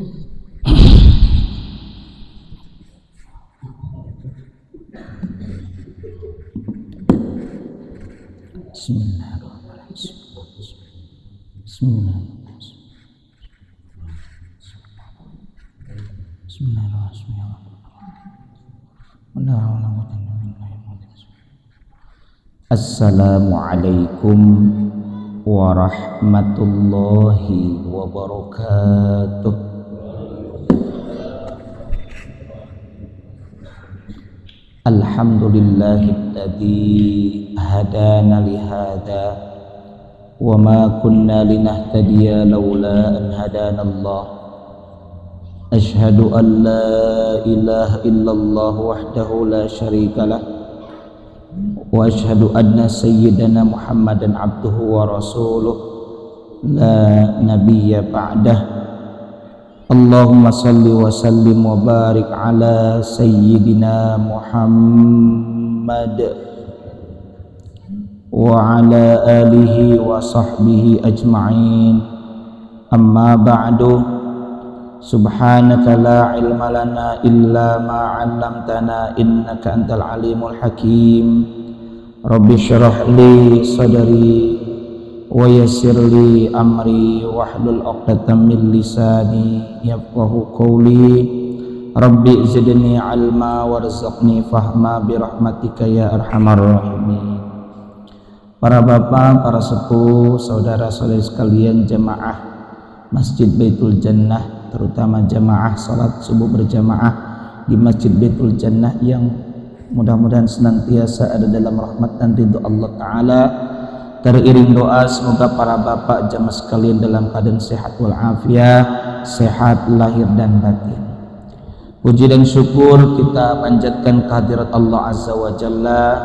Bismillahirrahmanirrahim. Bismillahirrahmanirrahim. Assalamualaikum warahmatullahi wabarakatuh. Alhamdulillahilladzi hadana lihada wa ma kunna linahtadiya laula an hadanallah. Ashhadu an la ilaha illallah wahdahu la syarikalah wa ashhadu anna sayyidana Muhammadan abduhu wa rasuluh la nabiyya ba'dah. Allahumma salli wa sallim wa barik ala sayyidina Muhammad wa ala alihi wa sahbihi ajma'in. Amma ba'du, subhanaka la ilma lana illa ma 'allamtana innaka antal alimul hakim. Rabbi syrah li sadri wa yassir li amri wahlul 'uqdatam min lisani yafqahu qawli. Rabbi zidni 'ilma warzuqni fahma bi rahmatika ya arhamar rahimin. Para bapak, para sepuh, saudara-saudari sekalian jamaah Masjid Baitul Jannah, terutama jamaah salat subuh berjamaah di Masjid Baitul Jannah yang mudah-mudahan senantiasa ada dalam rahmat dan ridho Allah Ta'ala. Teriring doa semoga para bapak jamaah sekalian dalam keadaan sehat walafiat, sehat lahir dan batin. Puji dan syukur kita panjatkan kehadirat Allah Azza wa Jalla,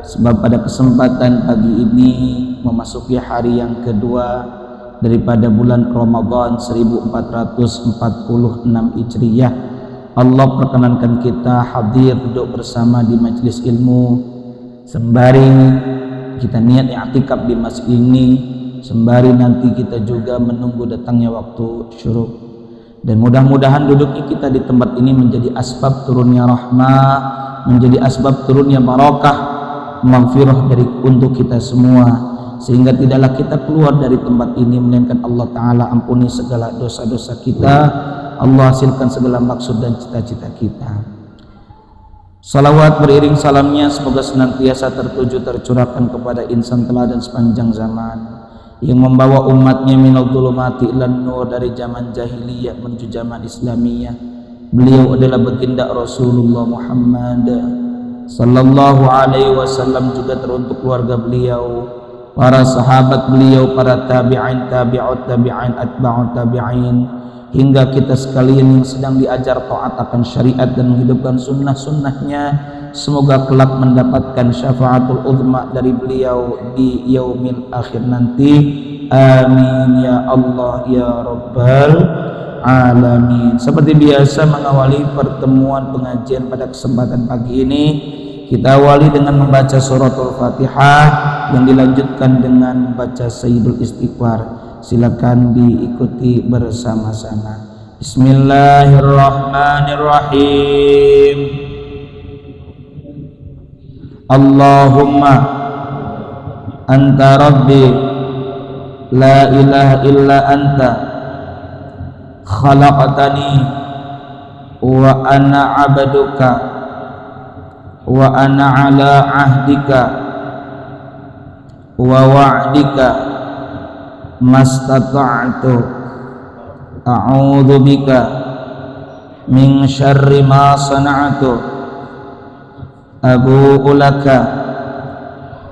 sebab pada kesempatan pagi ini memasuki hari yang kedua daripada bulan Ramadan 1446 Hijriah, Allah perkenankan kita hadir duduk bersama di majelis ilmu, sembari kita niat i'tikaf di masjid ini, sembari nanti kita juga menunggu datangnya waktu syuruk. Dan mudah-mudahan duduknya kita di tempat ini menjadi asbab turunnya rahmah, menjadi asbab turunnya barakah, maghfirah untuk kita semua, sehingga tidaklah kita keluar dari tempat ini melainkan Allah Ta'ala ampuni segala dosa-dosa kita, Allah hasilkan segala maksud dan cita-cita kita. Salawat beriring salamnya semoga senantiasa tertuju tercurahkan kepada insan teladan sepanjang zaman yang membawa umatnya minal dhulumati ilan nur, dari zaman jahiliyah menuju zaman islamiyah. Beliau adalah baginda Rasulullah Muhammad sallallahu alaihi wasallam, juga teruntuk keluarga beliau, para sahabat beliau, para tabi'in, tabi'ut tabi'in, atba'ut tabi'in, hingga kita sekalian yang sedang diajar taat akan syariat dan menghidupkan sunnah-sunnahnya. Semoga kelak mendapatkan syafaatul uzma dari beliau di yaumil akhir nanti. Amin ya Allah ya Rabbal alamin. Seperti biasa mengawali pertemuan pengajian pada kesempatan pagi ini, kita awali dengan membaca suratul Fatihah yang dilanjutkan dengan membaca Sayyidul Istighfar. Silakan diikuti bersama-sama. Bismillahirrahmanirrahim. Allahumma anta rabbi la ilaha illa anta khalaqtani wa ana abduka wa ana ala ahdika wa wa'dika mastata'tu a'udzu bika min syarri ma sana'tu abu'u laka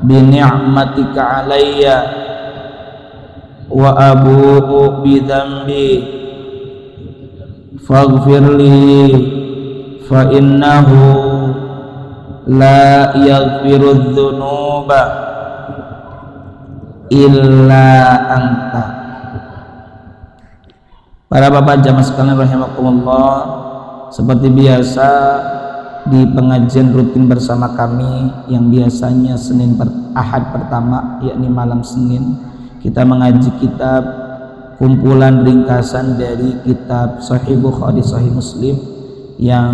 bi ni'matika alayya wa abu'u bi dhanbi faghfirli fa innahu la yaghfiru dzunuba illa anta. Para bapak jamaah sekalian rahimakumullah, seperti biasa di pengajian rutin bersama kami yang biasanya Ahad pertama, yakni malam Senin, kita mengaji kitab kumpulan ringkasan dari kitab Sahih Bukhari, Sahih Muslim yang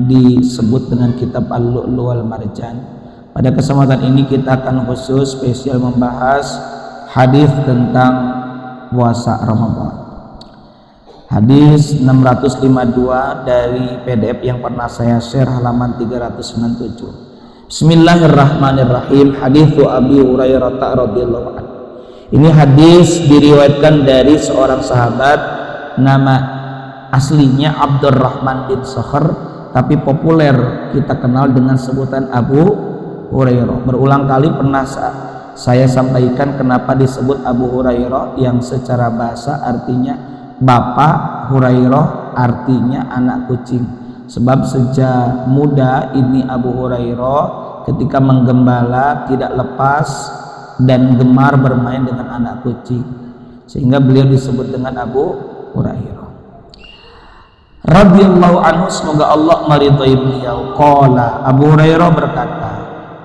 disebut dengan kitab Al-Lu'lu' wal Marjan. Pada kesempatan ini kita akan khusus spesial membahas hadis tentang puasa Ramadan. Hadis 652 dari PDF yang pernah saya share, halaman 397. Bismillahirrahmanirrahim. Hadits Abi Hurairah radhiyallahu anhu. Ini hadis diriwayatkan dari seorang sahabat, nama aslinya Abdurrahman bin Sakhr, tapi populer kita kenal dengan sebutan Abu Hurairah. Berulang kali pernah saya sampaikan kenapa disebut Abu Hurairah, yang secara bahasa artinya Bapak, Hurairah artinya anak kucing. Sebab sejak muda ini Abu Hurairah ketika menggembala tidak lepas dan gemar bermain dengan anak kucing, sehingga beliau disebut dengan Abu Hurairah radhiyallahu anhu, semoga Allah meridhai beliau. Qala, Abu Hurairah berkata,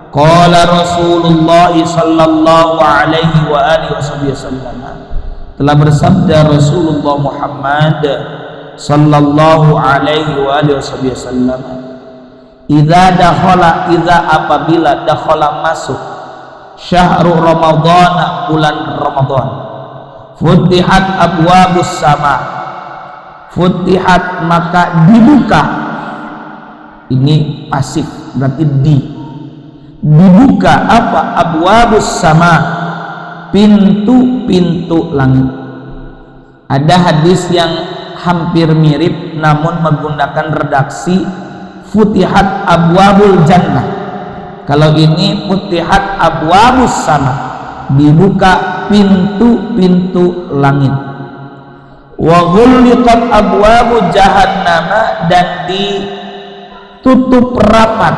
qala Rasulullah sallallahu alaihi wa alihi wasallam, telah bersabda Rasulullah Muhammad sallallahu alaihi wa alihi wasallam, idza apabila dakhala masuk syahrul Ramadhan, bulan Ramadan, futihat abwabus sama, futihat maka dibuka, ini pasif berarti dibuka apa? Abwabus sama, pintu-pintu langit. Ada hadis yang hampir mirip namun menggunakan redaksi futihat abwabul jannah. Kalau ini futihat abwabus sama, dibuka pintu-pintu langit. Wa ghulliqat abwabu jahannam, dan ditutup rapat,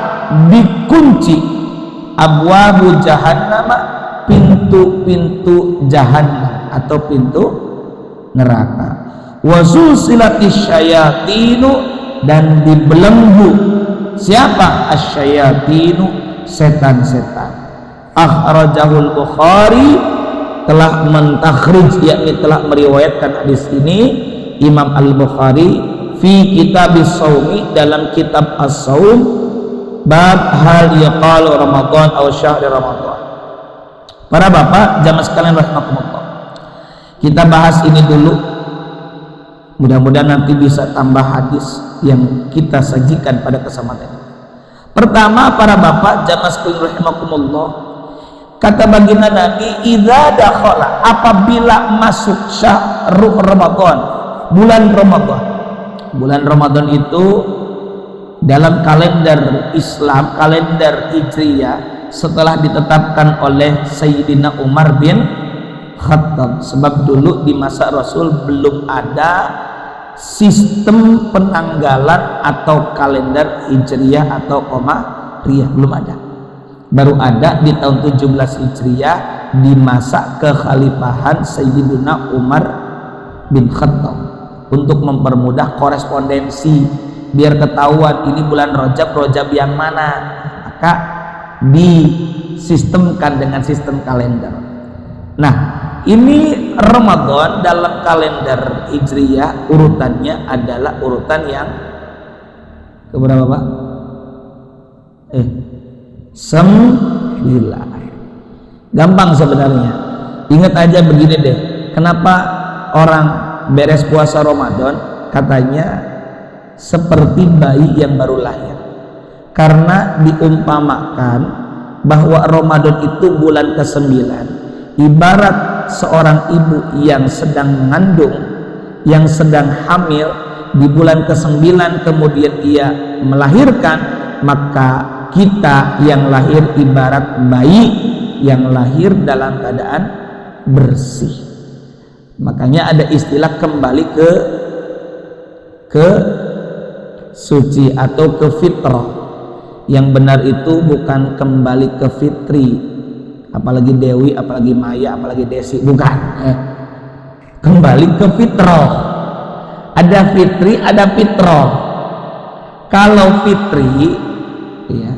dikunci abwabu jahannam, pintu-pintu jahannam atau pintu neraka. Wa sulsilatis syayatinu, dan dibelenggu siapa? Asyayatinu, setan-setan. Akhrajahul Bukhari, telah mentakhrij, yakni telah meriwayatkan hadis ini Imam Al-Bukhari fi kitabis shaumi, dalam kitab as-shaum, bab hal yaqalu Ramadan atau syahr Ramadan. Para bapak jamaah sekalian rahimakumullah, kita bahas ini dulu, mudah-mudahan nanti bisa tambah hadis yang kita sajikan pada kesempatan ini. Pertama, para bapak jamaah sekalian rahimakumullah, kata baginda Nabi, idza dakhala, apabila masuk syahrul Ramadan, bulan Ramadan. Bulan Ramadan itu dalam kalender Islam, kalender Hijriyah, setelah ditetapkan oleh Sayyidina Umar bin Khattab. Sebab dulu di masa Rasul belum ada sistem penanggalan atau kalender Hijriyah atau Qamariyah, belum ada. Baru ada di tahun 17 Hijriyah di masa kekhalifahan Sayyidina Umar bin Khattab, untuk mempermudah korespondensi, biar ketahuan ini bulan Rajab yang mana, maka disistemkan dengan sistem kalender. Nah, ini Ramadan dalam kalender Hijriyah urutannya adalah urutan yang keberapa, Pak? 9. Gampang sebenarnya. Ingat aja begini deh, kenapa orang beres puasa Ramadan katanya seperti bayi yang baru lahir? Karena diumpamakan bahwa Ramadan itu bulan ke-9, ibarat seorang ibu yang sedang mengandung, yang sedang hamil di bulan ke-9 kemudian ia melahirkan, maka kita yang lahir ibarat bayi yang lahir dalam keadaan bersih. Makanya ada istilah kembali ke suci atau ke fitrah. Yang benar itu bukan kembali ke fitri, apalagi Dewi, apalagi Maya, apalagi Desi, bukan. Kembali ke fitrah. Ada fitri, ada fitrah. Kalau fitri ya,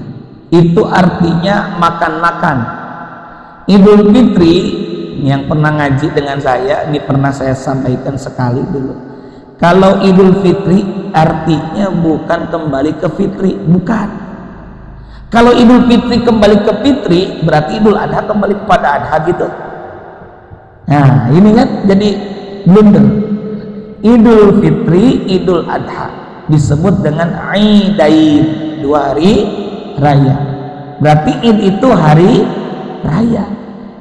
itu artinya makan-makan. Idul Fitri yang pernah ngaji dengan saya, ini pernah saya sampaikan sekali dulu. Kalau Idul Fitri artinya bukan kembali ke fitri, bukan. Kalau Idul Fitri kembali ke fitri, berarti Idul Adha kembali kepada adha gitu. Nah, ini kan jadi blunder. Idul Fitri, Idul Adha disebut dengan Aidain, 2 hari raya. Berarti Id itu hari raya.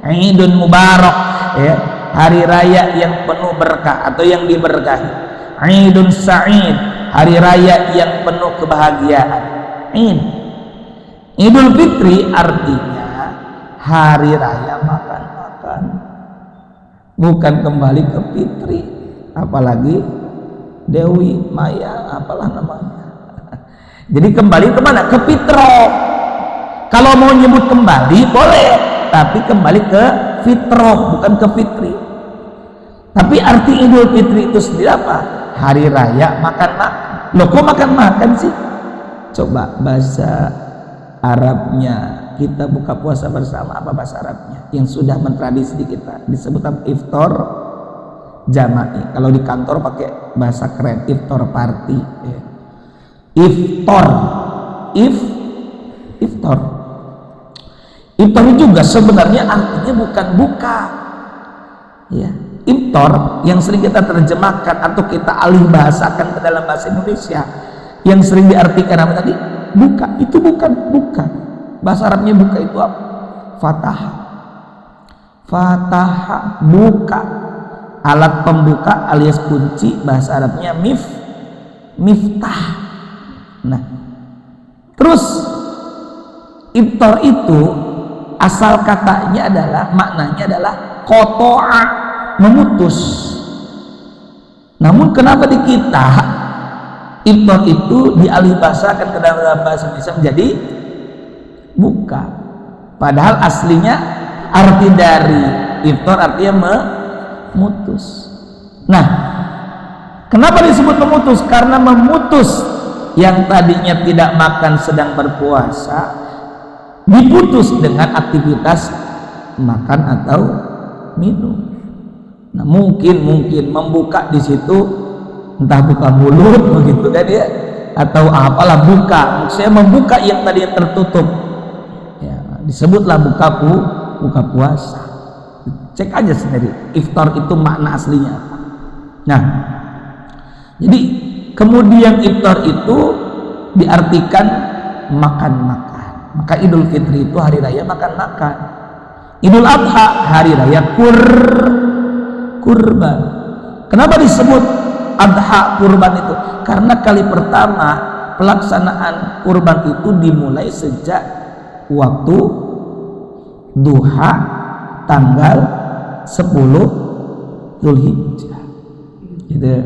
Idun Mubarak, ya, hari raya yang penuh berkah atau yang diberkahi. Idun Sa'id, hari raya yang penuh kebahagiaan. Idul Fitri artinya hari raya makan-makan, bukan kembali ke fitri. Apalagi Dewi Maya, apalah namanya. Jadi kembali kemana? Ke fitroh. Kalau mau nyebut kembali boleh, tapi kembali ke fitroh, bukan ke fitri. Tapi arti Idul Fitri itu sendiri apa? Hari raya makan-makan. Loh, kok makan-makan sih? Coba bahasa Arabnya, kita buka puasa bersama, apa bahasa Arabnya yang sudah mentradisi di kita? Disebut iftar jama'i. Kalau di kantor pakai bahasa keren, iftar party, ya. Iftar, iftar juga sebenarnya artinya bukan buka, ya. Iftar yang sering kita terjemahkan atau kita alih bahasakan ke dalam bahasa Indonesia yang sering diartikan apa tadi? Buka. Itu bukan buka. Bahasa Arabnya buka itu apa? Fataha, buka. Alat pembuka alias kunci, bahasa Arabnya miftah. Nah, terus iftar itu asal katanya adalah, maknanya adalah qata'a, memutus. Namun kenapa di kita iftar itu dialih bahasakan ke dalam bahasa Indonesia menjadi buka, padahal aslinya arti dari iftar artinya memutus. Nah, kenapa disebut memutus? Karena memutus yang tadinya tidak makan sedang berpuasa diputus dengan aktivitas makan atau minum. Nah, mungkin membuka di situ entah buka mulut begitu kan ya, atau apalah buka, maksudnya membuka yang tadinya tertutup, ya, disebutlah buka puasa. Cek aja sendiri iftar itu makna aslinya apa. Nah, jadi kemudian iftar itu diartikan makan-makan. Maka Idul Fitri itu hari raya makan-makan. Idul Adha hari raya kurban. Kenapa disebut adha kurban itu? Karena kali pertama pelaksanaan kurban itu dimulai sejak waktu duha tanggal 10 Zulhijjah gitu.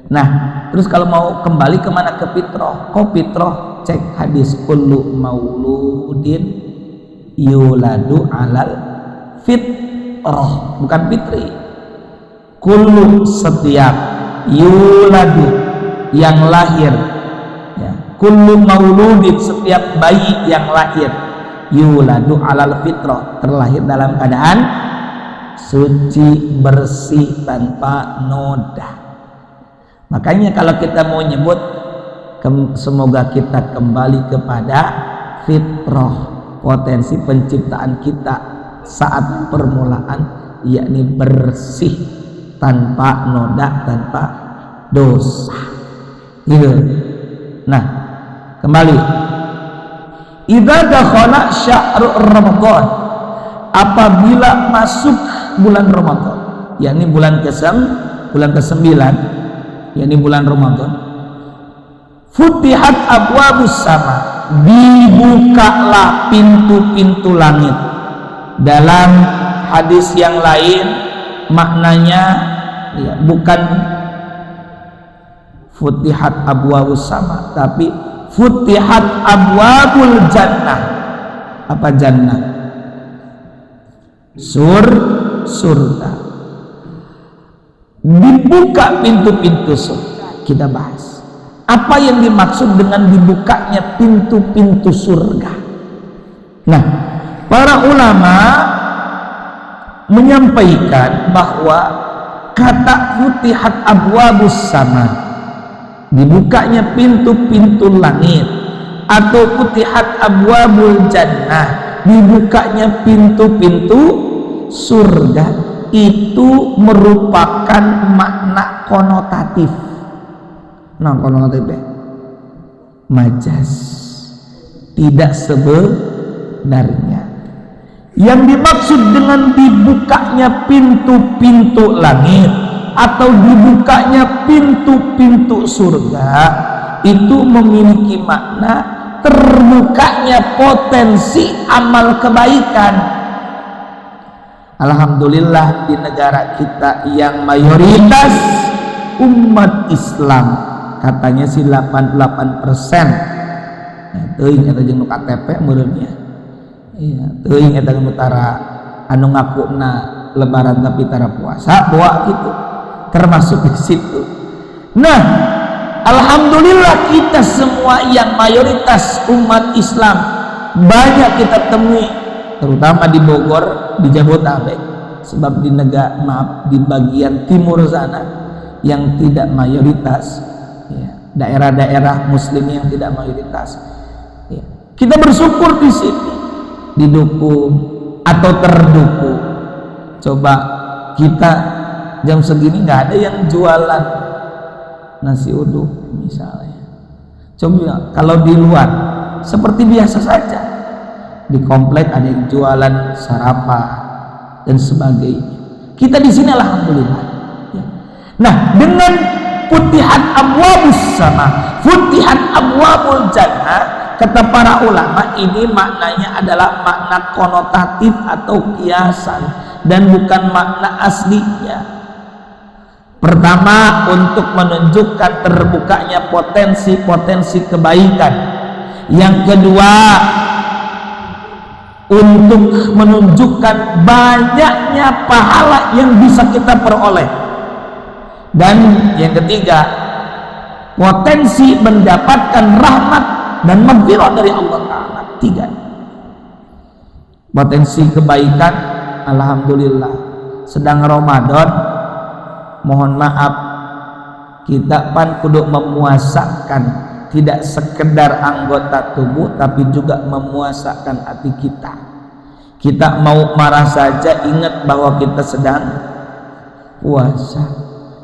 Nah, terus kalau mau kembali kemana? Ke fitroh. Kok fitroh? Cek hadis kullu mauludin yuladu alal fitroh, bukan fitri. Kullu, setiap, yuladu, yang lahir, ya. Kullu mauludin, setiap bayi yang lahir, yuladu alal fitroh, terlahir dalam keadaan suci, bersih, tanpa noda. Makanya kalau kita mau nyebut semoga kita kembali kepada fitrah, potensi penciptaan kita saat permulaan, yakni bersih, tanpa noda, tanpa dosa gitu. Nah, kembali, idza dakhala syahrul Ramadan, apabila masuk bulan Ramadan, yakni bulan ke-9, yakni bulan Ramadan, futihat abwabus sama, dibukalah pintu-pintu langit. Dalam hadis yang lain maknanya ya, bukan futihat abwabus sama, tapi futihat abwabul jannah. Apa jannah? Surga. Dibuka pintu-pintu surga. Kita bahas apa yang dimaksud dengan dibukanya pintu-pintu surga. Nah, para ulama menyampaikan bahwa kata futihat abwabus sama, dibukanya pintu-pintu langit, atau futihat abwabul jannah, dibukanya pintu-pintu surga, itu merupakan makna konotatif. Nah, konotatif majaz, tidak sebenarnya. Yang dimaksud dengan dibukanya pintu-pintu langit atau dibukanya pintu-pintu surga itu memiliki makna terbukanya potensi amal kebaikan. Alhamdulillah di negara kita yang mayoritas umat Islam, katanya sih 88%. Teuing eta jeung KTP meureunnya. Iya, teuing eta utara anu ngakuna lebaran tapi tara puasa, boa gitu. Termasuk di situ. Nah, alhamdulillah kita semua yang mayoritas umat Islam banyak kita temui, terutama di Bogor, di Jabodetabek, sebab di negara di bagian timur sana yang tidak mayoritas, ya, daerah-daerah muslim yang tidak mayoritas, ya. Kita bersyukur di sini didukung atau terdukung. Coba kita jam segini nggak ada yang jualan nasi uduk misalnya. Coba kalau di luar seperti biasa saja, di komplek ada yang jualan sarapan dan sebagainya. Kita di sini alhamdulillah. Ya. Nah, dengan futihat abwabus sama, futihat abwabul jannah, kata para ulama ini maknanya adalah makna konotatif atau kiasan dan bukan makna aslinya. Pertama, untuk menunjukkan terbukanya potensi-potensi kebaikan. Yang kedua, untuk menunjukkan banyaknya pahala yang bisa kita peroleh. Dan yang ketiga, potensi mendapatkan rahmat dan maghfirah dari Allah Ta'ala. Tiga potensi kebaikan. Alhamdulillah sedang Ramadan, mohon maaf kita pan kudu memuasakan tidak sekedar anggota tubuh tapi juga memuasakan hati kita. Kita mau marah saja ingat bahwa kita sedang puasa,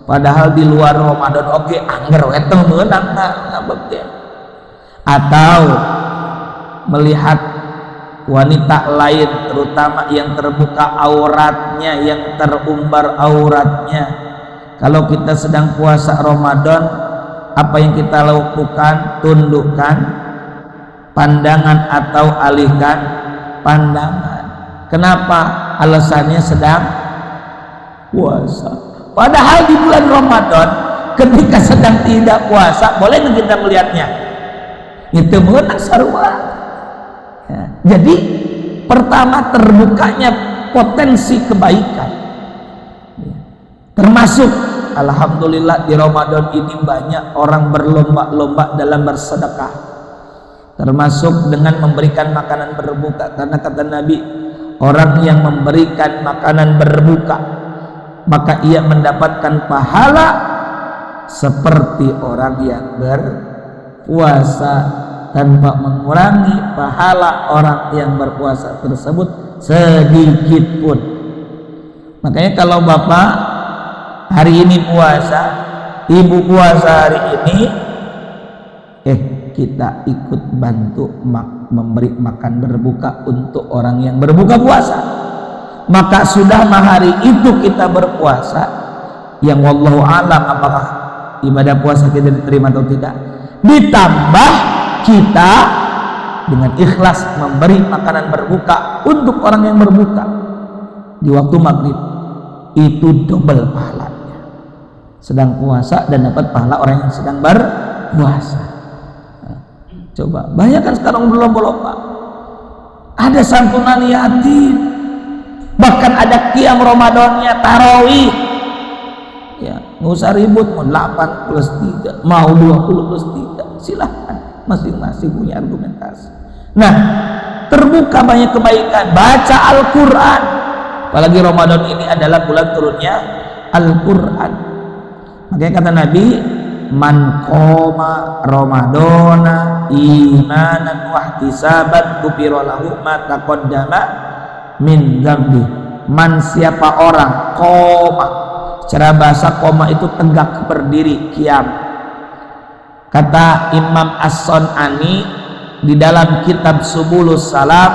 padahal di luar Ramadan oke anger weteng meunang ngabek. Atau melihat wanita lain, terutama yang terbuka auratnya, yang terumbar auratnya. Kalau kita sedang puasa Ramadan, apa yang kita lakukan? Tundukkan pandangan atau alihkan pandangan. Kenapa? Alasannya sedang puasa. Padahal di bulan Ramadan ketika sedang tidak puasa boleh kita melihatnya, itu mengenang sarua. Ya, jadi pertama terbukanya potensi kebaikan, ya. Termasuk alhamdulillah di Ramadan ini banyak orang berlomba-lomba dalam bersedekah, termasuk dengan memberikan makanan berbuka. Karena kata Nabi, orang yang memberikan makanan berbuka maka ia mendapatkan pahala seperti orang yang berpuasa tanpa mengurangi pahala orang yang berpuasa tersebut sedikit pun. Makanya kalau bapak hari ini puasa, ibu puasa hari ini, kita ikut bantu memberi makan berbuka untuk orang yang berbuka puasa, maka sudah hari itu kita berpuasa, yang wallahu alam apakah ibadah puasa kita diterima atau tidak, ditambah kita dengan ikhlas memberi makanan berbuka untuk orang yang berbuka di waktu maghrib, itu double pahalanya, sedang puasa dan dapat pahala orang yang sedang berpuasa. Nah, coba bayangkan sekarang berlomba-lomba, ada santunan yatim, bahkan ada qiyam Ramadannya, tarawih, ya nggak usah ribut, mau 8 plus 3 mau 20 plus 3, silahkan, masing-masing punya argumentasi. Nah, terbuka banyak kebaikan, baca Al-Quran, apalagi Ramadan ini adalah bulan turunnya Al-Quran. Makanya kata Nabi, man qoma ramadana imanan wahtisaban ghufira lahu ma taqaddama min dzambi. Man, siapa orang, qoma, secara bahasa qoma itu tegak berdiri, qiyam. Kata Imam As-Sun'ani di dalam kitab Subulus Salam,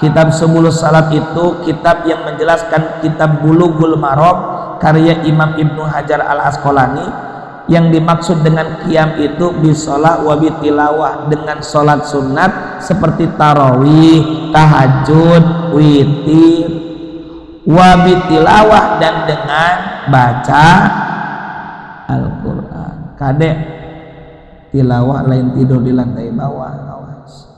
kitab Subulus Salam itu kitab yang menjelaskan kitab Bulughul Maram karya Imam Ibnu Hajar Al-Asqalani. Yang dimaksud dengan qiyam itu bisolah wa bitilawah, dengan sholat sunat seperti tarawih, tahajud, witir, wa bitilawah, dan dengan baca Al-Quran. Kadek tilawah lain tidur di lantai bawah, awas.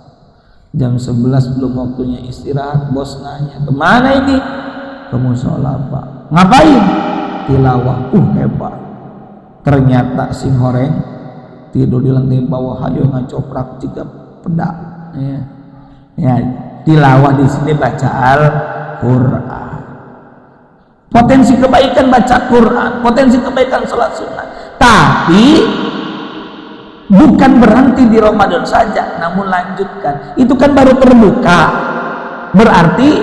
Jam 11 belum waktunya istirahat, bos nanya, kemana ini? Ke musola Pak. Ngapain? Tilawah. Hebat. Ternyata si horeng tidur di lantai bawah, ayo ngacoprak jika pedak. Ya, tilawah di sini baca Al-Quran. Potensi kebaikan baca Quran, potensi kebaikan sholat sunnah. Tapi bukan berhenti di Ramadan saja, namun lanjutkan. Itu kan baru terbuka, berarti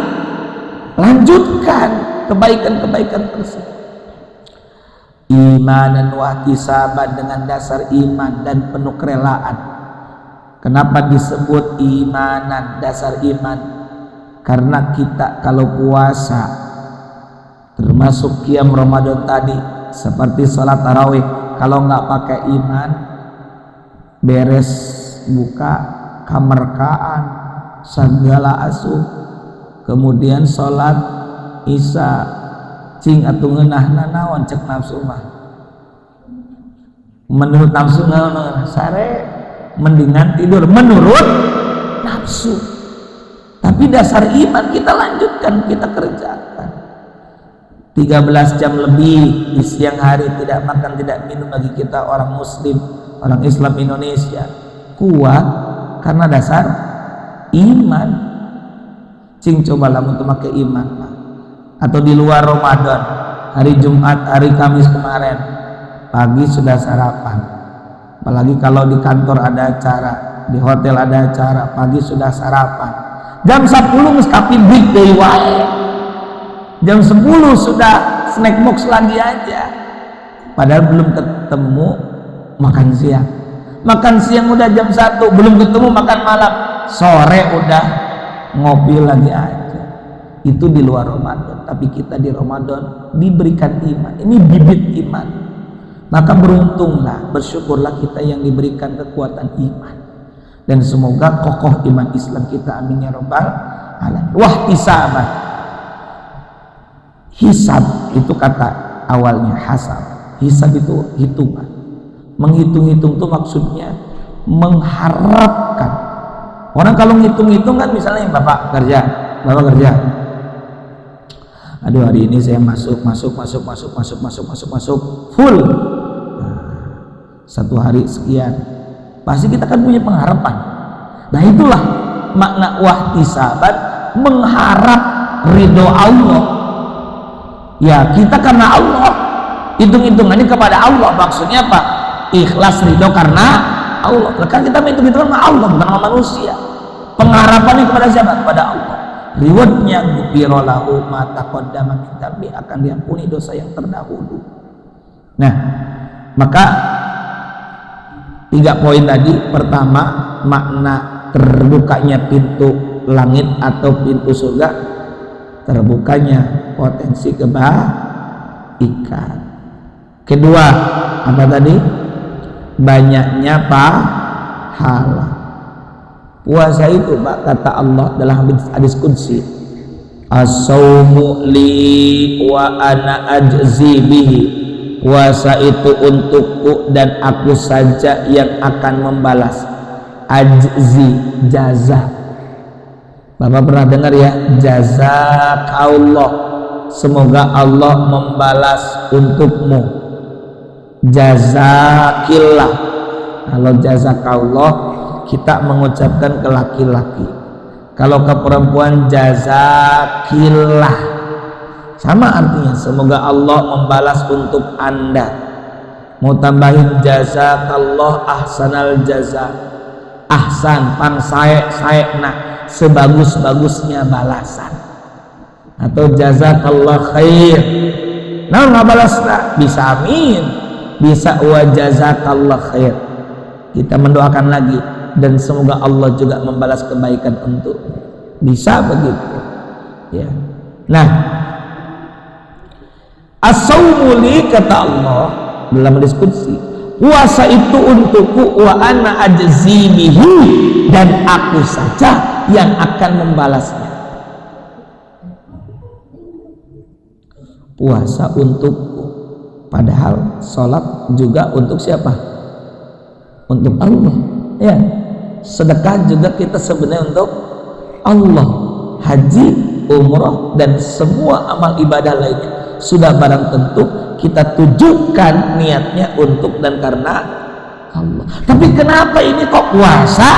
lanjutkan kebaikan-kebaikan tersebut. Imanan wahtisaban, dengan dasar iman dan penuh kerelaan. Kenapa disebut imanan, dasar iman? Karena kita kalau puasa, termasuk qiyam Ramadan tadi, seperti sholat tarawih, kalau nggak pakai iman, beres buka kamerkaan segala asuh, kemudian sholat isya cing atuh ngeunah naon cek nafsu mah, menurut nafsu naon sare mendingan tidur menurut nafsu. Tapi dasar iman kita lanjutkan, kita kerjakan. 13 jam lebih di siang hari tidak makan tidak minum bagi kita orang muslim, orang Islam Indonesia kuat karena dasar iman. Cing coba lamun teu make iman mah. Atau di luar Ramadan, hari Jumat, hari Kamis kemarin pagi sudah sarapan, apalagi kalau di kantor ada acara, di hotel ada acara, pagi sudah sarapan, jam 10 geus kapibrik deui wae, jam 10 sudah snack box lagi aja, padahal belum ketemu makan siang udah jam 1, belum ketemu makan malam, sore udah ngopi lagi aja. Itu di luar Ramadan, tapi kita di Ramadan diberikan iman. Ini bibit iman. Maka beruntunglah, bersyukurlah kita yang diberikan kekuatan iman. Dan semoga kokoh iman Islam kita, amin ya rabbal alamin. Wahtisaban, hisab itu kata awalnya hasab. Hisab itu hitungan. Menghitung-hitung itu maksudnya mengharapkan. Orang kalau ngitung-hitung kan, misalnya bapak kerja, aduh hari ini saya masuk full, satu hari sekian, pasti kita kan punya pengharapan. Nah itulah makna wahtisaban, mengharap ridho Allah. Ya kita karena Allah, hitung-hitungannya kepada Allah. Maksudnya apa? Ikhlas ridho karena Allah. Kan kita hitung-hitungan sama Allah, bukan sama manusia. Pengharapannya kepada siapa? Kepada Allah. Rewardnya ghufira lahu ma taqaddama min dzambi, akan diampuni dosa yang terdahulu. Nah, maka 3 poin tadi. Pertama, makna terbukanya pintu langit atau pintu surga, terbukanya potensi kebaikan. Kedua, apa tadi? Banyaknya pahala. Puasa itu, Pak, kata Allah dalam hadis qudsi, as-saumu li wa ana ajzi bihi. Puasa itu untukku dan aku saja yang akan membalas. Ajzi, jaza. Bapak pernah dengar ya, jazakallah, semoga Allah membalas untukmu. Jazakillah, kalau jazakallah kita mengucapkan ke laki-laki, kalau ke perempuan jazakillah, Sama artinya, semoga Allah membalas untuk Anda. Mau tambahin jazakallah ahsanal jaza, ahsan pang nak sebagus-bagusnya balasan, atau jazakallah khair. Nah, nggak balas lah, bisa amin, bisa wa jazakallah khair. Kita mendoakan lagi, dan semoga Allah juga membalas kebaikan untuk, bisa begitu ya. Nah, as-sawmu li, kata Allah dalam diskusi, puasa itu untukku, wa ana ajzi bihi, dan aku saja yang akan membalasnya. Puasa untukku, padahal sholat juga untuk siapa? Untuk Allah ya. Sedekah juga kita sebenarnya untuk Allah. Haji, umrah, dan semua amal ibadah lainnya sudah barang tentu kita tujukan niatnya untuk dan karena Allah. Tapi kenapa ini kok puasa?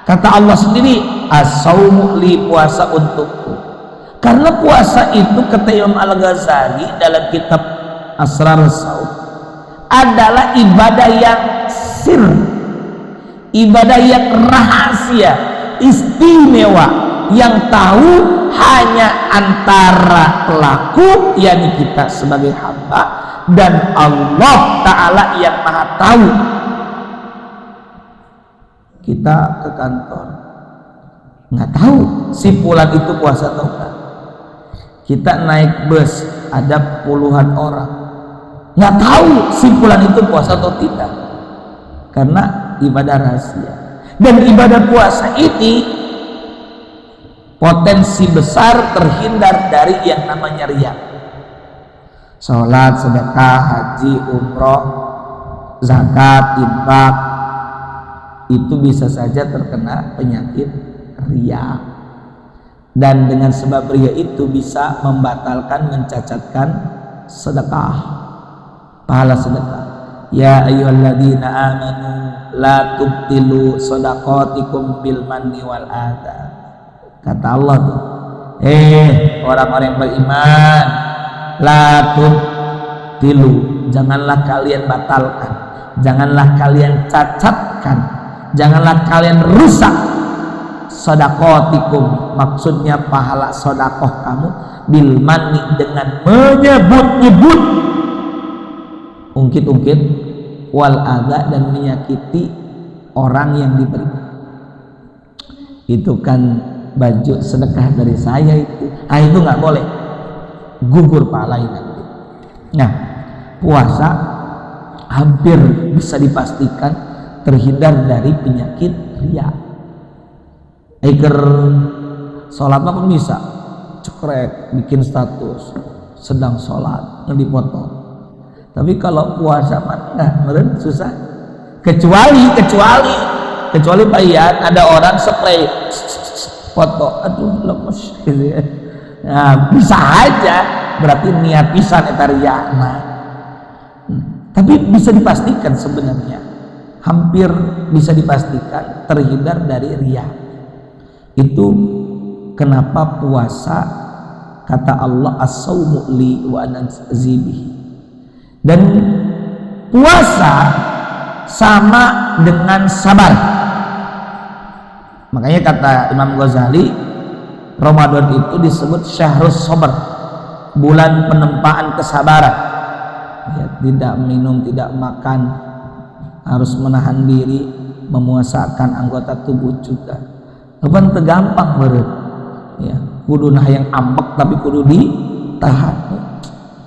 Kata Allah sendiri, as-sawmu li, puasa untukku. Karena puasa itu, kata Imam Al-Ghazali dalam kitab Asrar Saum, adalah ibadah yang sir, ibadah yang rahasia, istimewa, yang tahu hanya antara pelaku, yakni kita sebagai hamba, dan Allah Ta'ala yang maha tahu. Kita ke kantor nggak tahu si Fulan itu puasa atau enggak. Kita naik bus ada puluhan orang, nggak tahu si Fulan itu puasa atau tidak, karena ibadah rahasia. Dan ibadah puasa ini potensi besar terhindar dari yang namanya riya. Sholat, sedekah, haji, umroh, zakat, infak, itu bisa saja terkena penyakit riya. Dan dengan sebab riya itu bisa membatalkan, mencacatkan sedekah, pahala sedekah. Ya ayyuhalladzina amanu la tubtilu shadaqatikum bil manni wal adha. Kata Allah tuh, orang-orang yang beriman, la tubtilu, janganlah kalian batalkan, janganlah kalian cacatkan, janganlah kalian rusak sedekatikum, maksudnya pahala sedekah kamu, bil manni, dengan menyebut-nyebut, ungkit-ungkit, wal adha, dan menyakiti orang yang diberi. Itu kan baju sedekah dari saya itu, itu nggak boleh, gugur pahalanya nanti. Nah, puasa hampir bisa dipastikan terhindar dari penyakit riya. Iker sholat mah bisa cekrek bikin status sedang sholat yang dipotong. Tapi kalau puasa mah meren susah. Kecuali Pak Ian, ada orang spray foto, aduh lemes gitu ya. Nah, bisa aja berarti niat pisan eta riya. Tapi bisa dipastikan sebenarnya, hampir bisa dipastikan terhindar dari riya. Itu kenapa puasa, kata Allah, as-sawmu li wa ana ajzi bihi. Dan puasa sama dengan sabar. Makanya kata Imam Ghazali, Ramadan itu disebut syahrus sabar, bulan penempaan kesabaran ya. Tidak minum, tidak makan, harus menahan diri, memuasakan anggota tubuh juga. Leban tergampang beret ya, kudu nah yang ambek tapi kudu ditahan,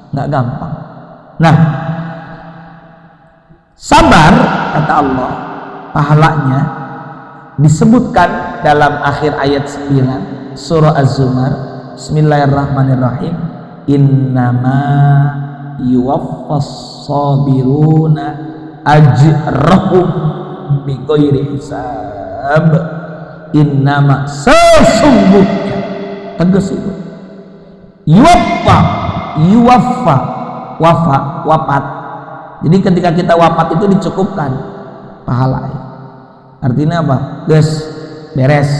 nggak gampang. Nah, sabar, kata Allah, pahalanya disebutkan dalam akhir ayat 9 surah Az-Zumar. Bismillahirrahmanirrahim. Innama yuwaffas sabiruna ajrahum bighairi hisab. Innama, sesungguhnya, tegas itu, yuwaffa, wafat. Jadi ketika kita wafat itu dicukupkan pahala. Artinya apa? Beres,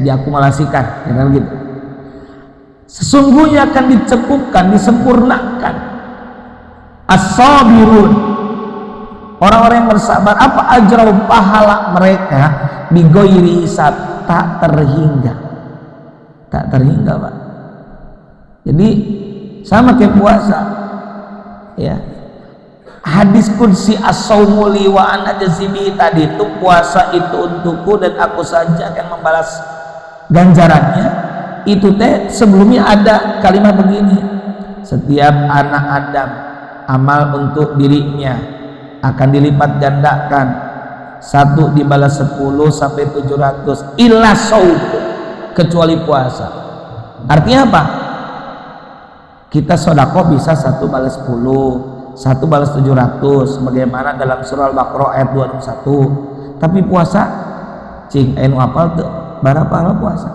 diakumulasikan, gitu. sesungguhnya akan dicukupkan, disempurnakan as-sabirun, orang-orang yang bersabar. Apa ajrau, pahala mereka bighairi hisab, tak terhingga, Pak. Jadi sama kayak puasa ya. Hadis qudsi as-saumu li wa ana jazibi tadi itu, puasa itu untukku dan aku saja akan membalas ganjarannya. Itu teh sebelumnya ada kalimat begini, setiap anak Adam amal untuk dirinya akan dilipat gandakan, 1 dibalas 10 sampai 700 illa saum, kecuali puasa. Artinya apa? Kita sedekah bisa 1 balas 10, 1 balas 700, sebagaimana dalam surah Al-Baqarah ayat 261. Tapi puasa cing anu apal tuh berapa puasa?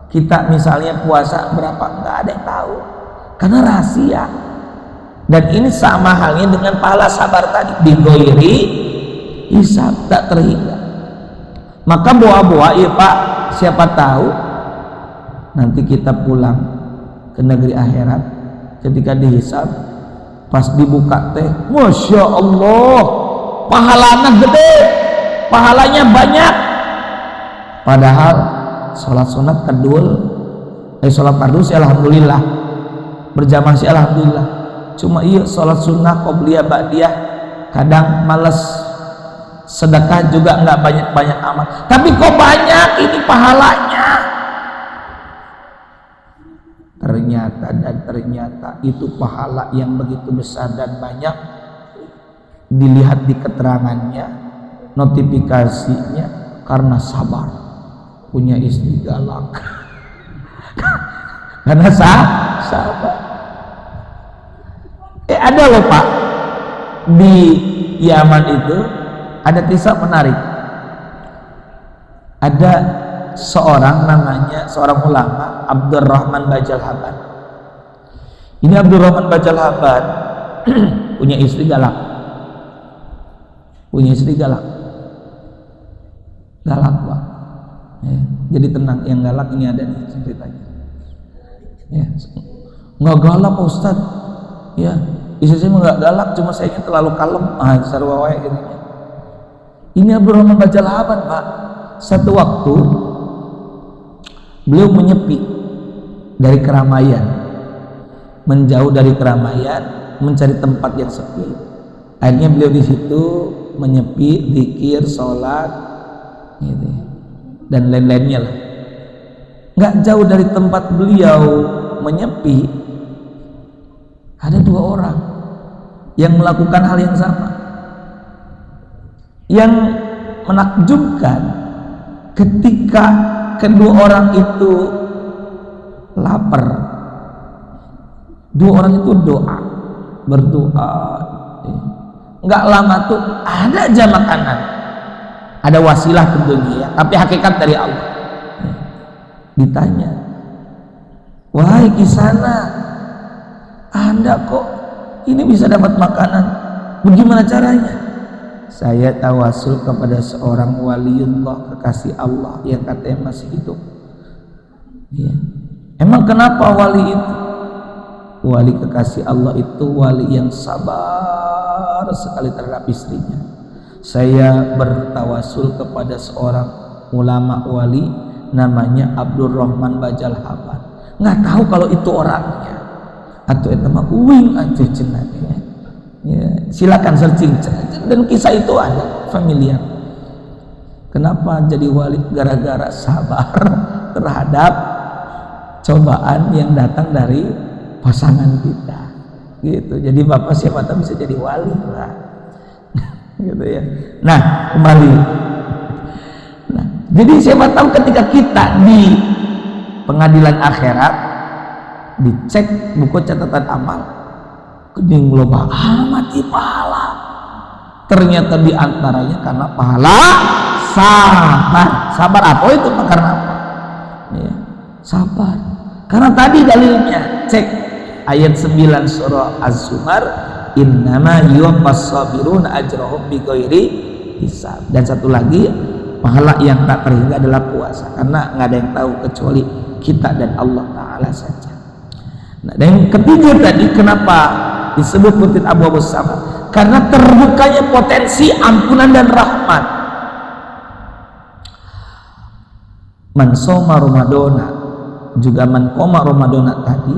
Kita misalnya puasa berapa, nggak ada yang tahu karena rahasia. Dan ini sama halnya dengan pahala sabar tadi, bighairi hisab, tak terhingga. Maka boa-boa ya Pak, siapa tahu nanti kita pulang ke negeri akhirat, ketika dihisab pas dibuka teh, Masya Allah, pahalanya gede, pahalanya banyak. Padahal sholat sunat kedul, sholat fardu sih alhamdulillah, berjamaah sih alhamdulillah. Cuma iya sholat sunnah qobliyah ba'diyah kadang males, sedekah juga nggak banyak-banyak amat, tapi kok banyak ini pahalanya. Ternyata itu pahala yang begitu besar dan banyak. Dilihat di keterangannya, notifikasinya, karena sabar, punya istri galak karena sabar. Ada loh Pak, di Yaman itu ada kisah menarik. Ada seorang namanya, seorang ulama, Abdurrahman Bajal Haban. Ini Abdurrahman Bajal Haban punya istri galak, Pak ya. Jadi tenang, yang galak ini ada nih ceritanya ya. Nggak galak Pak Ustad ya, istri saya nggak galak, cuma sayanya terlalu kalem, sarwa wae gitu. Ini Abdurrahman Bajal Haban Pak, satu waktu beliau menyepi dari keramaian, menjauh dari keramaian, mencari tempat yang sepi. Akhirnya beliau di situ menyepi, zikir, sholat, gitu, dan lain-lainnya lah. Nggak jauh dari tempat beliau menyepi, ada 2 orang yang melakukan hal yang sama. Yang menakjubkan, ketika kedua orang itu lapar, 2 orang itu berdoa, nggak lama tuh ada aja makanan, ada wasilah tentunya ya, tapi hakikat dari Allah. Ditanya, wahai kisana, Anda kok ini bisa dapat makanan, bagaimana caranya? Saya tawasul kepada seorang waliullah, kekasih Allah yang katanya masih hidup ya. Emang kenapa wali itu? Wali kekasih Allah itu wali yang sabar sekali terhadap istrinya. Saya bertawasul kepada seorang ulama wali namanya Abdurrahman Bajal Haban. Nggak tahu kalau itu orangnya atau itu mah uing aja cenanya ya. Silakan searching, dan kisah itu ada familiar. Kenapa jadi wali? Gara-gara sabar terhadap cobaan yang datang dari pasangan kita gitu. Jadi bapak siapa tahu bisa jadi wali lah gitu ya. Nah kembali, jadi siapa tahu ketika kita di pengadilan akhirat dicek buku catatan amal, kening loba amat pahala, ternyata diantaranya karena pahala sabar. Apa itu? Karena apa ya, sabar. Karena tadi dalilnya, cek ayat 9 surah Az-Zumar, innama yuwaffas sabiruna ajrahum bighairi hisab. Dan satu lagi pahala yang tak terhingga adalah puasa, karena nggak ada yang tahu kecuali kita dan Allah Ta'ala saja. Nah, dan yang ketiga tadi, kenapa disebut butir abu-abu sama? Karena terbukanya potensi ampunan dan rahmat. Man soma Ramadana juga man koma Ramadana tadi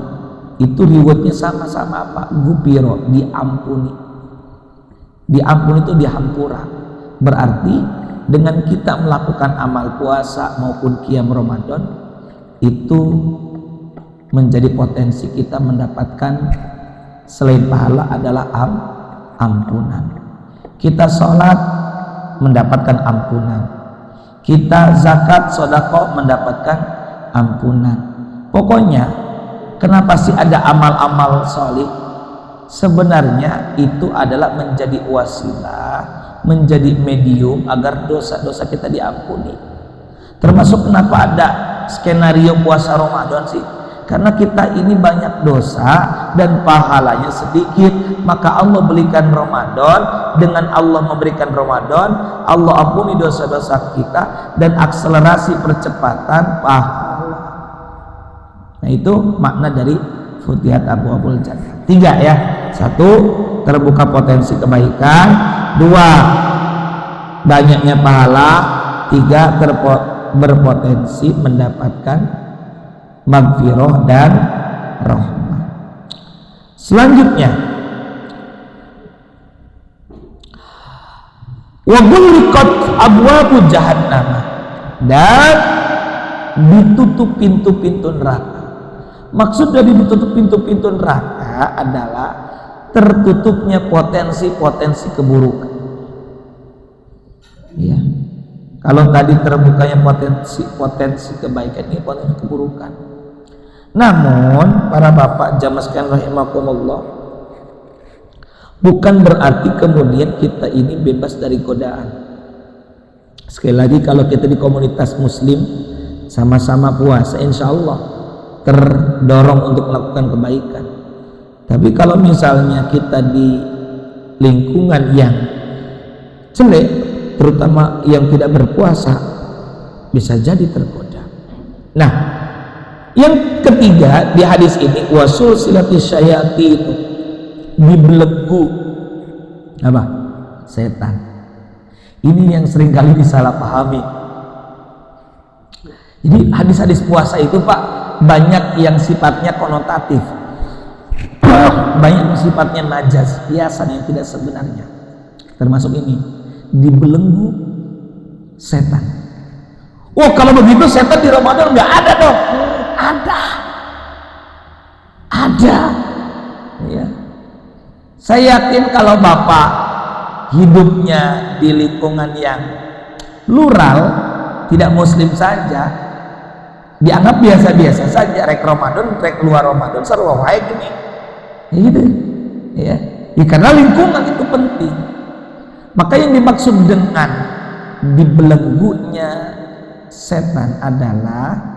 itu riwayatnya sama-sama apa? Gupiro, diampuni. Diampuni itu dihampura. Berarti dengan kita melakukan amal puasa maupun qiyam Ramadan itu menjadi potensi kita mendapatkan selain pahala adalah ampunan. Kita sholat mendapatkan ampunan, kita zakat sedekah mendapatkan ampunan. Pokoknya kenapa sih ada amal-amal solih? Sebenarnya itu adalah menjadi wasilah, menjadi medium agar dosa-dosa kita diampuni. Termasuk kenapa ada skenario puasa Ramadan sih? Karena kita ini banyak dosa dan pahalanya sedikit, maka Allah berikan Ramadan. Dengan Allah memberikan Ramadan, Allah ampuni dosa-dosa kita dan akselerasi percepatan pahala. Nah, itu makna dari Futihat Abwaabul Jannah. 3 ya. 1, terbuka potensi kebaikan. 2, banyaknya pahala. 3, berpotensi mendapatkan maghfirah dan rahmah. Selanjutnya, wa ghulliqat abwaabu jahannam, dan ditutup pintu-pintu neraka. Maksud dari ditutup pintu-pintu neraka adalah tertutupnya potensi-potensi keburukan. Ya. Kalau tadi terbukanya potensi kebaikan, ini potensi keburukan. Namun para bapak jamaah sekalian rahimakumullah, bukan berarti kemudian kita ini bebas dari godaan. Sekali lagi, kalau kita di komunitas muslim sama-sama puasa, insya Allah terdorong untuk melakukan kebaikan. Tapi kalau misalnya kita di lingkungan yang jelek, terutama yang tidak berpuasa, bisa jadi tergoda. Nah, yang ketiga di hadis ini, wasul silatis syayatin, dibelenggu apa? Setan. Ini yang seringkali disalahpahami. Jadi hadis-hadis puasa itu Pak, banyak yang sifatnya konotatif, banyak yang sifatnya majas, hiasan yang tidak sebenarnya. Termasuk ini, dibelenggu setan. Oh, kalau begitu setan di Ramadan nggak ada dong? Ada. Ya. Saya yakin kalau Bapak hidupnya di lingkungan yang plural, tidak muslim saja, dianggap biasa-biasa saja, rek Ramadan, rek luar Ramadan, sarwa wae gini. Ya gitu. Ya. Karena lingkungan itu penting. Maka yang dimaksud dengan dibelenggunya setan adalah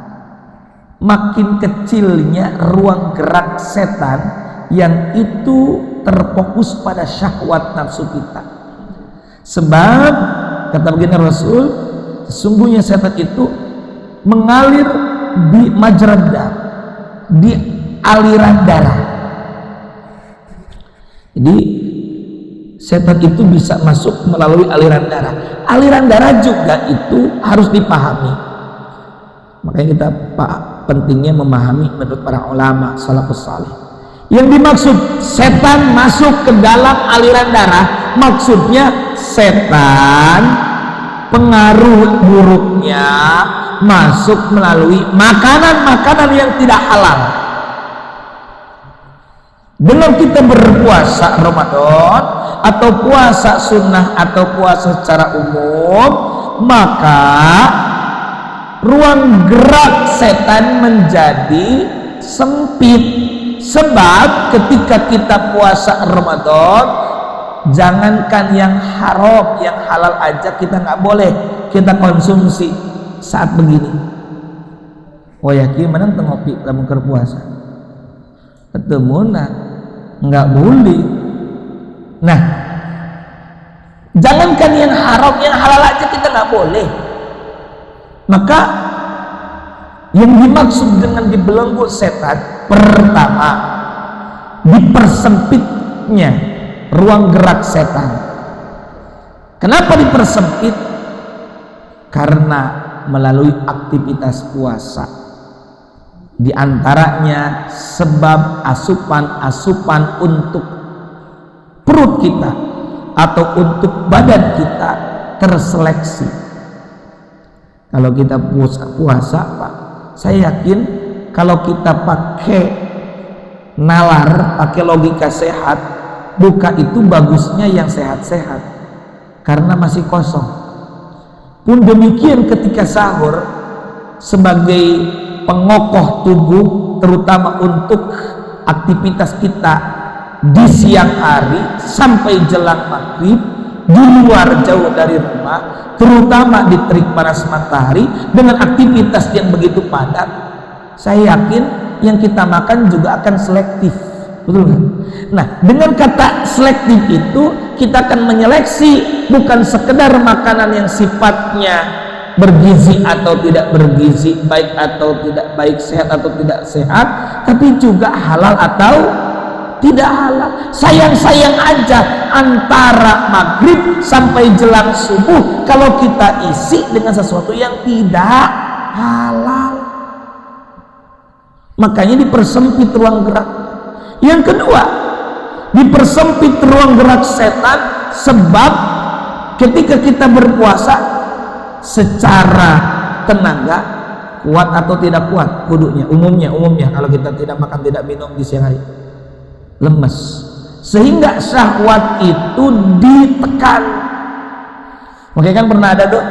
makin kecilnya ruang gerak setan yang itu terfokus pada syahwat nafsu kita. Sebab kata baginda Rasul, sesungguhnya setan itu mengalir di majrad darah, di aliran darah. Jadi setan itu bisa masuk melalui aliran darah. Aliran darah juga itu harus dipahami. Makanya kita pentingnya memahami menurut para ulama salafus saleh. Yang dimaksud setan masuk ke dalam aliran darah, maksudnya setan pengaruh buruknya masuk melalui makanan-makanan yang tidak halal. Dengan kita berpuasa Ramadan atau puasa sunnah atau puasa secara umum, maka ruang gerak setan menjadi sempit. Sebab ketika kita puasa Ramadan, jangankan yang haram, yang halal aja kita nggak boleh kita konsumsi saat begini. Oh ya, gimana ngopi kamu berpuasa? Ketemu nggak boleh. Nah, jangankan yang haram, yang halal aja kita nggak boleh. Maka yang dimaksud dengan dibelenggu setan, pertama, dipersempitnya ruang gerak setan. Kenapa dipersempit? Karena melalui aktivitas puasa, di antaranya sebab asupan-asupan untuk perut kita atau untuk badan kita terseleksi. Kalau kita puasa Pak, saya yakin kalau kita pakai nalar, pakai logika sehat, buka itu bagusnya yang sehat-sehat karena masih kosong. Pun demikian ketika sahur, sebagai pengokoh tubuh, terutama untuk aktivitas kita di siang hari sampai jelang maghrib, di luar jauh dari rumah, terutama di terik panas matahari dengan aktivitas yang begitu padat, saya yakin yang kita makan juga akan selektif, betul kan? Nah, dengan kata selektif itu kita akan menyeleksi bukan sekedar makanan yang sifatnya bergizi atau tidak bergizi, baik atau tidak baik, sehat atau tidak sehat, tapi juga halal atau tidak halal. Sayang-sayang aja antara maghrib sampai jelang subuh kalau kita isi dengan sesuatu yang tidak halal. Makanya dipersempit ruang gerak. Yang kedua, dipersempit ruang gerak setan sebab ketika kita berpuasa secara tenaga kuat atau tidak kuat wudhunya, umumnya kalau kita tidak makan tidak minum di siang hari, lemes, sehingga syahwat itu ditekan. Makanya kan pernah ada tuh,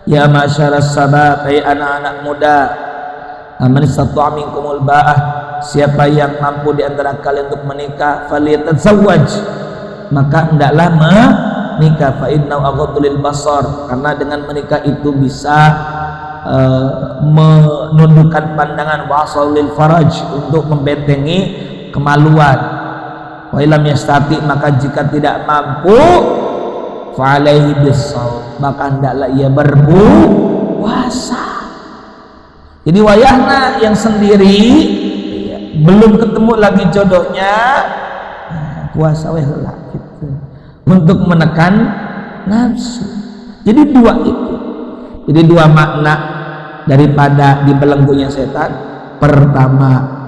ya masyaras sahabat, hai anak-anak muda, man istata'a minkumul ba'ah, siapa yang mampu di antara kalian untuk menikah, falyatazawwaj, maka hendaklah menikah, fa innahu aghaddu lil basar, karena dengan menikah itu bisa menundukkan pandangan, wa asalil faraj, untuk membentengi kemaluan. Wa illam yastati, maka jika tidak mampu, fa alaihi bisawm, maka hendaklah ia berpuasa. Jadi wayahna yang sendiri belum ketemu lagi jodohnya, puasa weh lah gitu, untuk menekan nafsu. Jadi dua itu. Jadi dua makna daripada dibelenggunya setan. Pertama,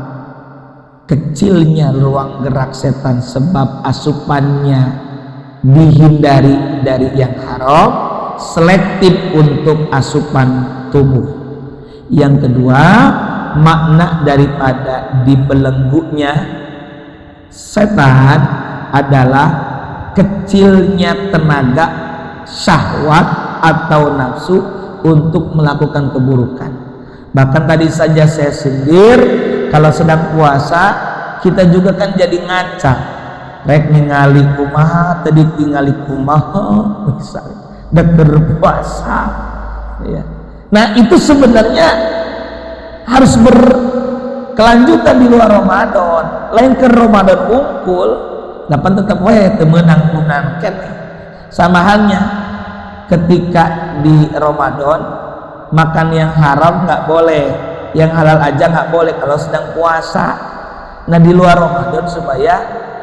kecilnya ruang gerak setan sebab asupannya dihindari dari yang haram, selektif untuk asupan tubuh. Yang kedua, makna daripada dibelenggunya setan adalah kecilnya tenaga syahwat atau nafsu untuk melakukan keburukan. Bahkan tadi saja saya sindir, kalau sedang puasa kita juga kan jadi ngaca, rek ningali kumaha tadi tingali kumaha misalnya deker puasa ya. Nah itu sebenarnya harus berkelanjutan di luar Ramadan. Lain ke Ramadan unggul, dapat tetap wae temenang-menang kan. Sama halnya ketika di Ramadan makan yang haram nggak boleh, yang halal aja nggak boleh kalau sedang puasa. Nah di luar Ramadan supaya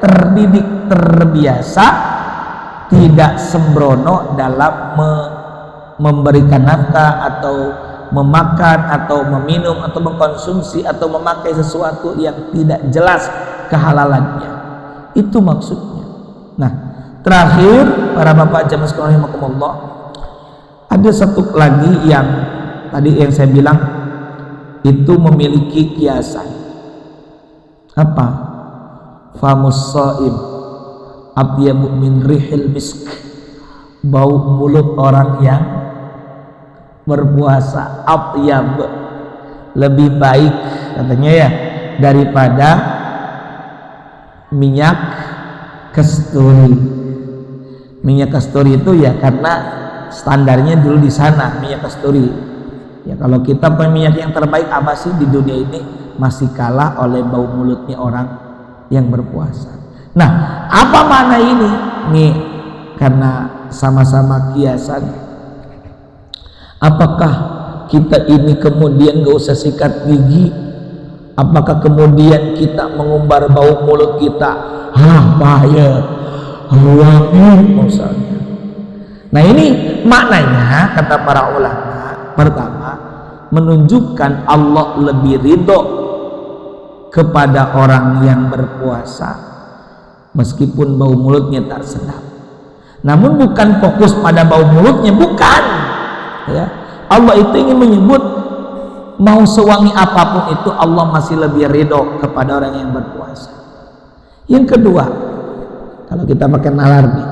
terdidik, terbiasa, tidak sembrono dalam memberikan nafkah atau memakan atau meminum atau mengkonsumsi atau memakai sesuatu yang tidak jelas kehalalannya. Itu maksudnya. Nah, terakhir para bapak jamaah sekalian rahimakumullah, ada satu lagi yang tadi yang saya bilang itu memiliki kiasan. Apa? Famus shaim atyabu min rihil misk. Bau mulut orang yang berpuasa atyab lebih baik katanya ya daripada minyak kasturi. Minyak kasturi itu ya karena standarnya dulu di sana minyak kasturi. Ya kalau kita minyak yang terbaik apa sih di dunia ini, masih kalah oleh bau mulutnya orang yang berpuasa. Nah, apa makna ini? Nih karena sama-sama kiasan. Apakah kita ini kemudian gak usah sikat gigi? Apakah kemudian kita mengumbar bau mulut kita? Bahaya, wangi misalnya. Nah ini maknanya kata para ulama, pertama menunjukkan Allah lebih ridho kepada orang yang berpuasa meskipun bau mulutnya tak sedap. Namun bukan fokus pada bau mulutnya, bukan ya. Allah itu ingin menyebut mau sewangi apapun itu Allah masih lebih ridho kepada orang yang berpuasa. Yang kedua, kalau kita pakai nalar nih,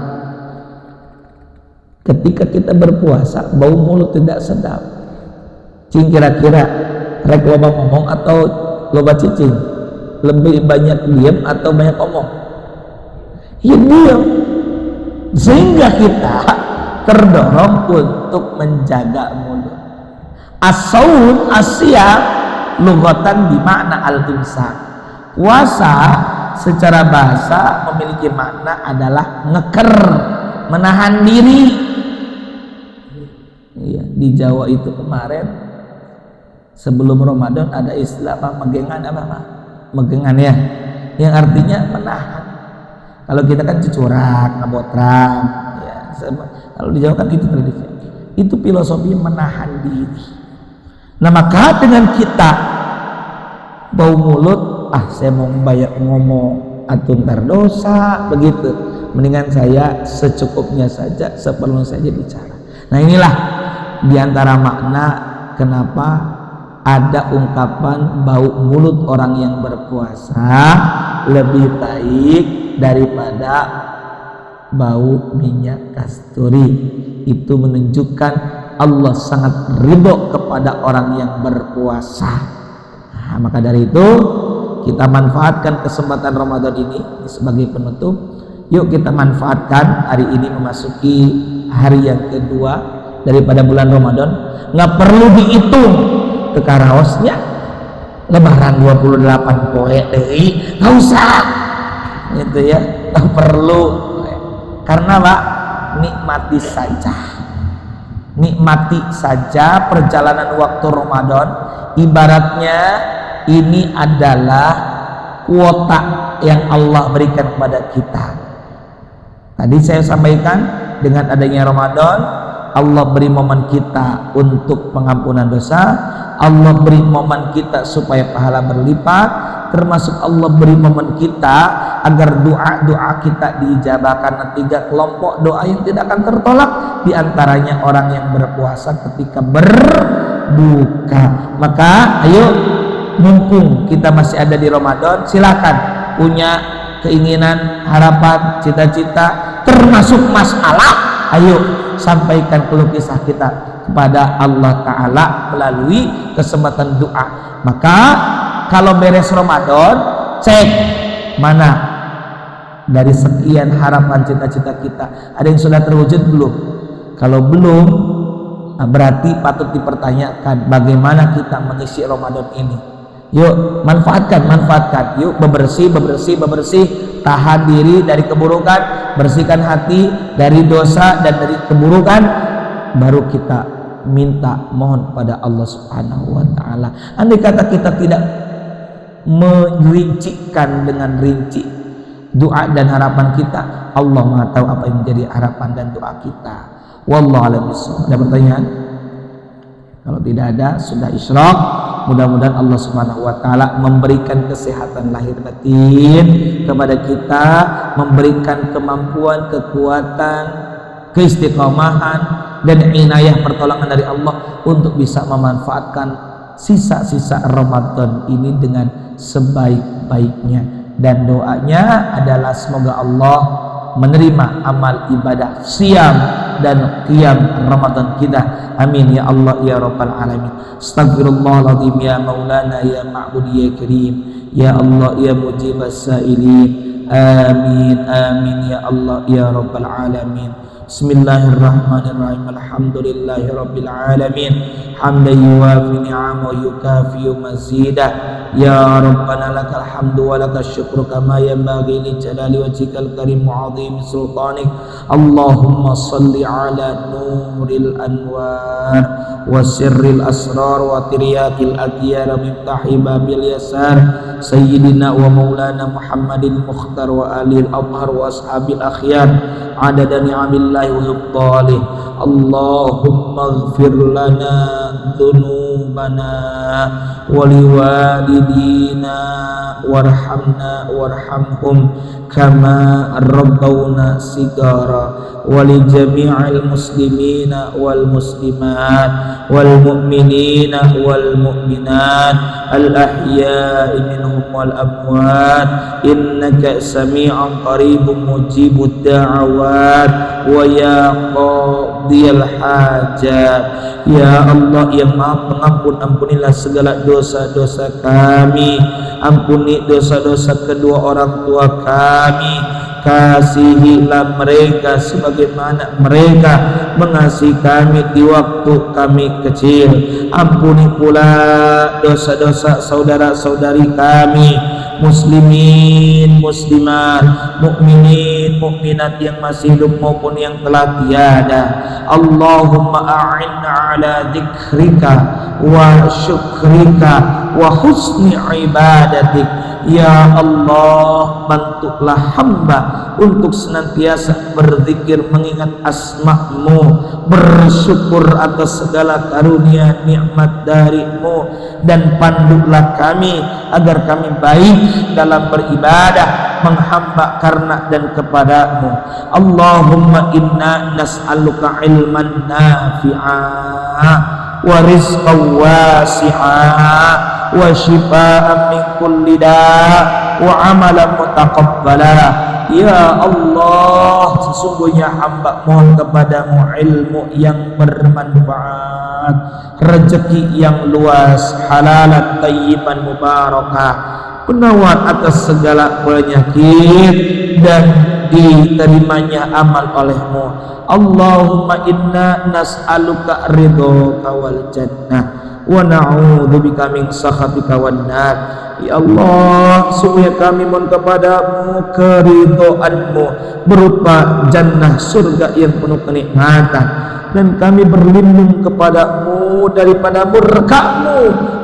ketika kita berpuasa bau mulut tidak sedap, cing kira-kira rek loba ngomong atau loba cicing, lebih banyak diam atau banyak ngomong? Ya diam, sehingga kita terdorong untuk menjaga mulut. As-saum as-siyam lughatan bimakna al-imsak. Puasa secara bahasa memiliki makna adalah ngeker, menahan diri. Iya, di Jawa itu kemarin sebelum Ramadan ada istilah apa? Megengan apa Pak? Megengan ya, yang artinya menahan. Kalau kita kan cucurak, ngabotram ya. Kalau di Jawa kan itu tradisi. Itu filosofi menahan diri. Nah maka dengan kita bau mulut, saya mau banyak ngomong atau ntar dosa begitu, mendingan saya secukupnya saja, seperlunya saja bicara. Nah inilah diantara makna kenapa ada ungkapan bau mulut orang yang berpuasa lebih baik daripada bau minyak kasturi. Itu menunjukkan Allah sangat ridho kepada orang yang berpuasa. Nah, maka dari itu kita manfaatkan kesempatan Ramadan ini sebagai penutup. Yuk kita manfaatkan hari ini memasuki hari yang kedua daripada bulan Ramadan. Nggak perlu dihitung ke karaosnya lebaran 28 poe deui, nggak usah gitu ya, nggak perlu. Karena Pak, nikmati saja perjalanan waktu Ramadan. Ibaratnya ini adalah kuota yang Allah berikan kepada kita. Tadi saya sampaikan, dengan adanya Ramadan Allah beri momen kita untuk pengampunan dosa, Allah beri momen kita supaya pahala berlipat, termasuk Allah beri momen kita agar doa-doa kita diijabahkan. 3 kelompok doa yang tidak akan tertolak, diantaranya orang yang berpuasa ketika berbuka. Maka ayo, mumpung kita masih ada di Ramadan, silakan punya keinginan, harapan, cita-cita, termasuk masalah, ayo sampaikan keluh kisah kita kepada Allah Ta'ala melalui kesempatan doa. Maka kalau beres Ramadan, cek mana dari sekian harapan cita-cita kita ada yang sudah terwujud belum. Kalau belum, berarti patut dipertanyakan bagaimana kita mengisi Ramadan ini. Yuk manfaatkan, yuk bebersih, tahan diri dari keburukan, bersihkan hati dari dosa dan dari keburukan, baru kita minta mohon pada Allah Subhanahu wa Ta'ala. Andai kata kita tidak merincikan dengan rinci doa dan harapan kita, Allah Maha tahu apa yang menjadi harapan dan doa kita. Wallahu a'lam bishawab. Ada pertanyaan? Kalau tidak ada, sudah isyraq. Mudah-mudahan Allah Subhanahu wa Ta'ala memberikan kesehatan lahir batin kepada kita, memberikan kemampuan, kekuatan, keistiqomahan dan inayah pertolongan dari Allah untuk bisa memanfaatkan sisa-sisa Ramadan ini dengan sebaik-baiknya. Dan doanya adalah semoga Allah menerima amal ibadah siam dan qiyam Ramadan kita. Amin ya Allah ya Rabbal alamin. Astaghfirullahaladzim ya Maulana ya Ma'bud ya Karim ya Allah ya Mujibas Sa'ilin. Amin amin ya Allah ya Rabbal alamin. Bismillahirrahmanirrahim. Alhamdulillahirabbil alamin. Hamdan yuwafi ni'amahu yukafi mazidah. Ya Rabbana lakal hamdu wa lakal syukru kama yanbaghi li jalali wajhikal karim wa 'azimi sultanik. Allahumma salli ala nuril anwar wa sirril asrar wa tiryakil adyar miftahi babil yasar sayyidina wa maulana Muhammadin mukhtar wa alil abhar wa ashabil akhyar adada ni'amillahi wa ibtalih. Allahumma ighfir lana dhunubana wa liwalidina warhamna warhamhum kama rabbawna sigara wa li jami'il muslimina wal muslimat wal mu'minina wal mu'minat al ahya'i minhum wal amwat innaka sami'un qaribun mujibud da'awat wa ya qadiyal hajat. Ya Allah yang Maha Pengampun, ampunilah segala dosa-dosa kami, ampuni dosa-dosa kedua orang tua kami, kasihilah mereka sebagaimana mereka mengasihi kami di waktu kami kecil. Ampuni pula dosa-dosa saudara-saudari kami, muslimin, muslimat, mukminin, mukminat yang masih hidup maupun yang telah tiada. Allahumma a'inna ala dzikrika wa syukrika wa husni ibadatik. Ya Allah, bantulah hamba untuk senantiasa berzikir mengingat asma-Mu, bersyukur atas segala karunia nikmat dari-Mu, dan pandulah kami agar kami baik dalam beribadah, menghamba karena dan kepadamu. Allahumma inna nas'aluka ilman nafi'a wa rizqan wasi'a wa shifaa'an min kulli da' wa amalan mutaqabbala. Ya Allah, sesungguhnya hamba mohon kepadamu ilmu yang bermanfaat, rezeki yang luas, halalan tayyiban mubarakah, penawar atas segala penyakit dan diterimanya amal olehmu. Allahumma inna nas'aluka ridhoka wal jannah wa na'udzubika min sakhatika wan nar. Ya Allah, sungguh kami mohon kepadamu keridhaan-Mu berupa jannah surga yang penuh kenikmatan, dan kami berlindung kepadamu daripada murka-Mu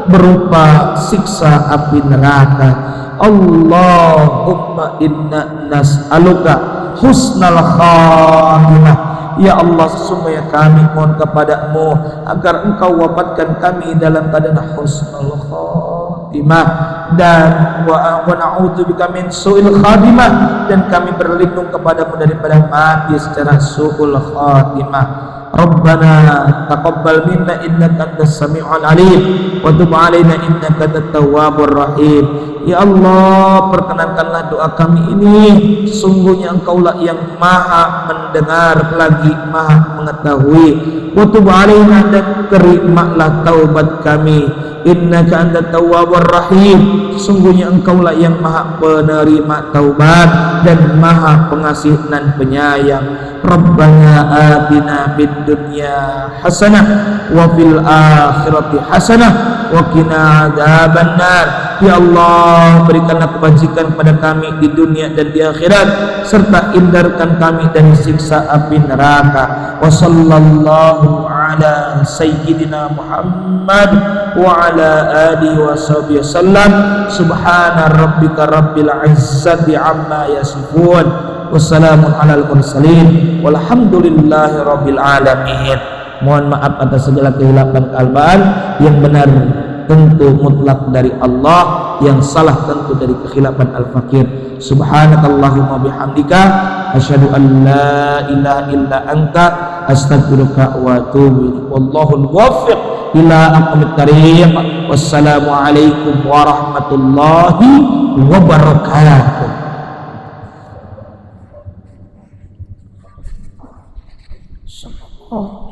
berupa siksa api neraka. Allahumma inna nas'aluka husnal khatimah. Ya Allah, sesungguhnya kami mohon kepadamu agar Engkau wafatkan kami dalam keadaan husnul khatimah, dan wa na'udzubika min su'il khatimah, dan kami berlindung kepadamu daripada mati secara su'ul khatimah. Rabbana taqabbal minna innaka antas sami'ul alim wa tub 'alaina innaka antat tawwabur rahim. Ya Allah, perkenankanlah doa kami ini, sesungguhnya Engkaulah yang maha mendengar lagi maha mengetahui. Wa tub 'alaina, dan terimalah taubat kami, innaka antat tawwabur rahim, sesungguhnya Engkaulah yang maha penerima taubat dan maha pengasih dan penyayang. Rabbana atina fid dunya hasanah wa fil akhirati hasanah wa qina adzabannar. Ya Allah, berikanlah kebajikan kepada kami di dunia dan di akhirat, serta hindarkan kami dari siksa api neraka. Wa sallallahu ala sayyidina Muhammad wa ala alihi wa sahbihi wasallam. Subhana rabbika rabbil izzati amma yasifun, wassalamun alal mursalin, walhamdulillahi rabbil alamin. Mohon maaf atas segala kehilapan kealbaan. Yang benar tentu mutlak dari Allah, yang salah tentu dari kekhilafan al-fakir. Subhanakallahumma bihamdika asyhadu an la ilaha illa anta astaghfiruka wa atubu ilaik. Wallahul muwaffiq ila aqwamit thariq. Wassalamu alaikum warahmatullahi wabarakatuh. Oh.